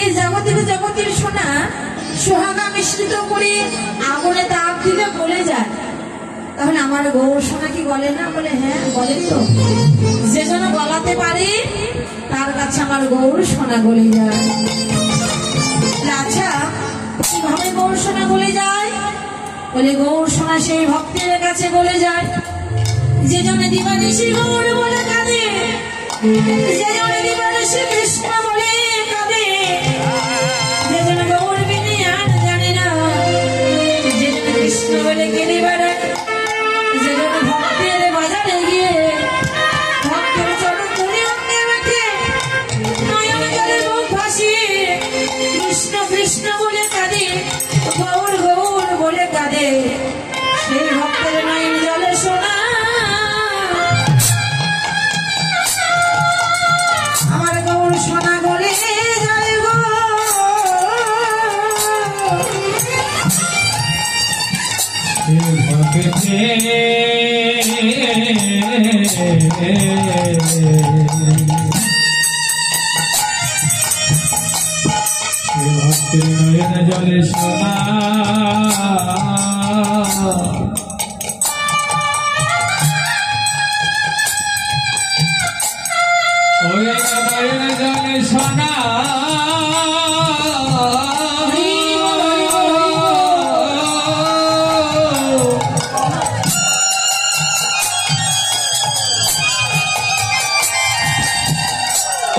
এই জগতের সোনা সোহাগা মিশ্রিত করে আগুনে তাপ দিলে গলে যায়, তাহলে আমার গৌর সোনা কি গলে না? বলে হ্যাঁ গলে তো, যে যেন গলাতে পারে তার কাছে আমার গৌর সোনা গলে যায়। আচ্ছা কিভাবে গৌর সোনা গলে যায়? বলে গৌর সোনা সেই ভক্তের কাছে গলে যায় যে জনে দিবানিশি গৌর বলে কাঁদে, যে জনে দিবানিশি কৃষ্ণ বলে কাঁদে, যে জন গৌর বিনে আর জানে না, যে জন কৃষ্ণ বলে কেঁদে বেড়ায়, যে জন ভক্তের বাজারে গিয়ে ভক্তের চরণ ধরে অঙ্গে রেখে নয়ন জলে মুখ ভাসিয়ে কৃষ্ণ কৃষ্ণ বলে কাঁদে, গৌর গৌর বলে কাঁদে, সেই ভক্তের নয়ন জলে সোনা আমার গৌর সোনা গলে যায় গো। ভক্তের নয়ন জলে সোনা ওরে নয়ন জলে সোনা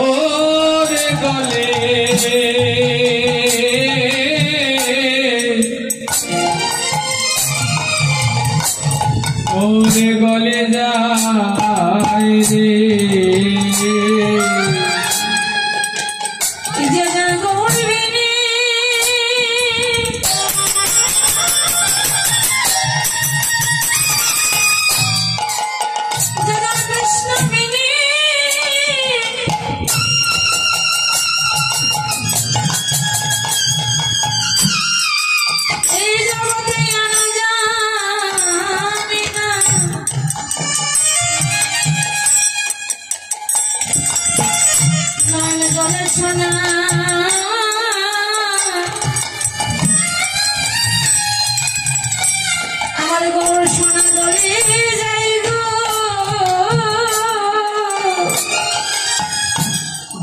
ওরে গলে ওরে গলে যায় রে, যে জন গৌর বিনে যে জন কৃষ্ণ বিনে এই জগতে আনা জানে না, নয়ন জলে সোনা আমার গৌর সোনা গলে যায় গো।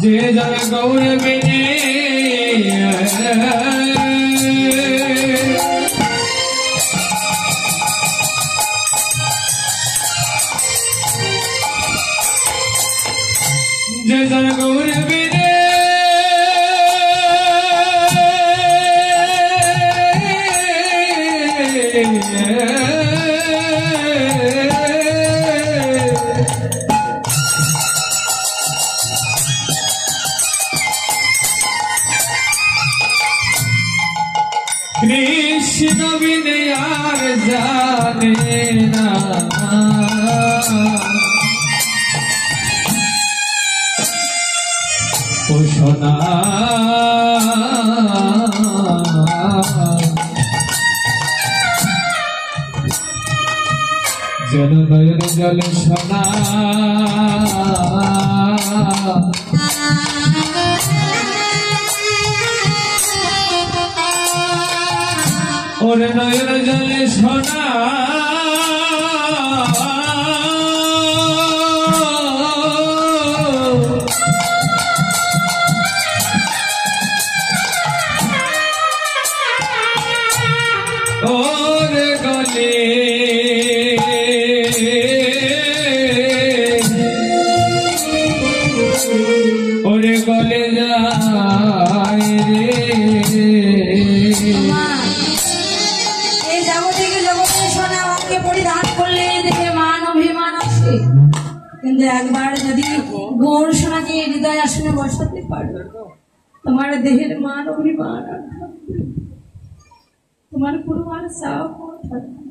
যে জন গৌর বিনে যে জন গৌর বিনে কৃষ্ণ বিনে আর জানে না, ও সোনা যেন নয়ন জলে সোনা ওরে নয়ন জলে সোনা ওরে গলে ওরে গলে যায় রে। এই জগতের সোনা অঙ্গে পরিধান করলে দেখে মান অভিমান আসে, কিন্তু একবার যদি গৌর সোনাকে হৃদয় আসনে বসাতে পারো, তোমার দেহের মান অভিমান আর থাকবে, তোমার কোনো আর চাপ থাকবে।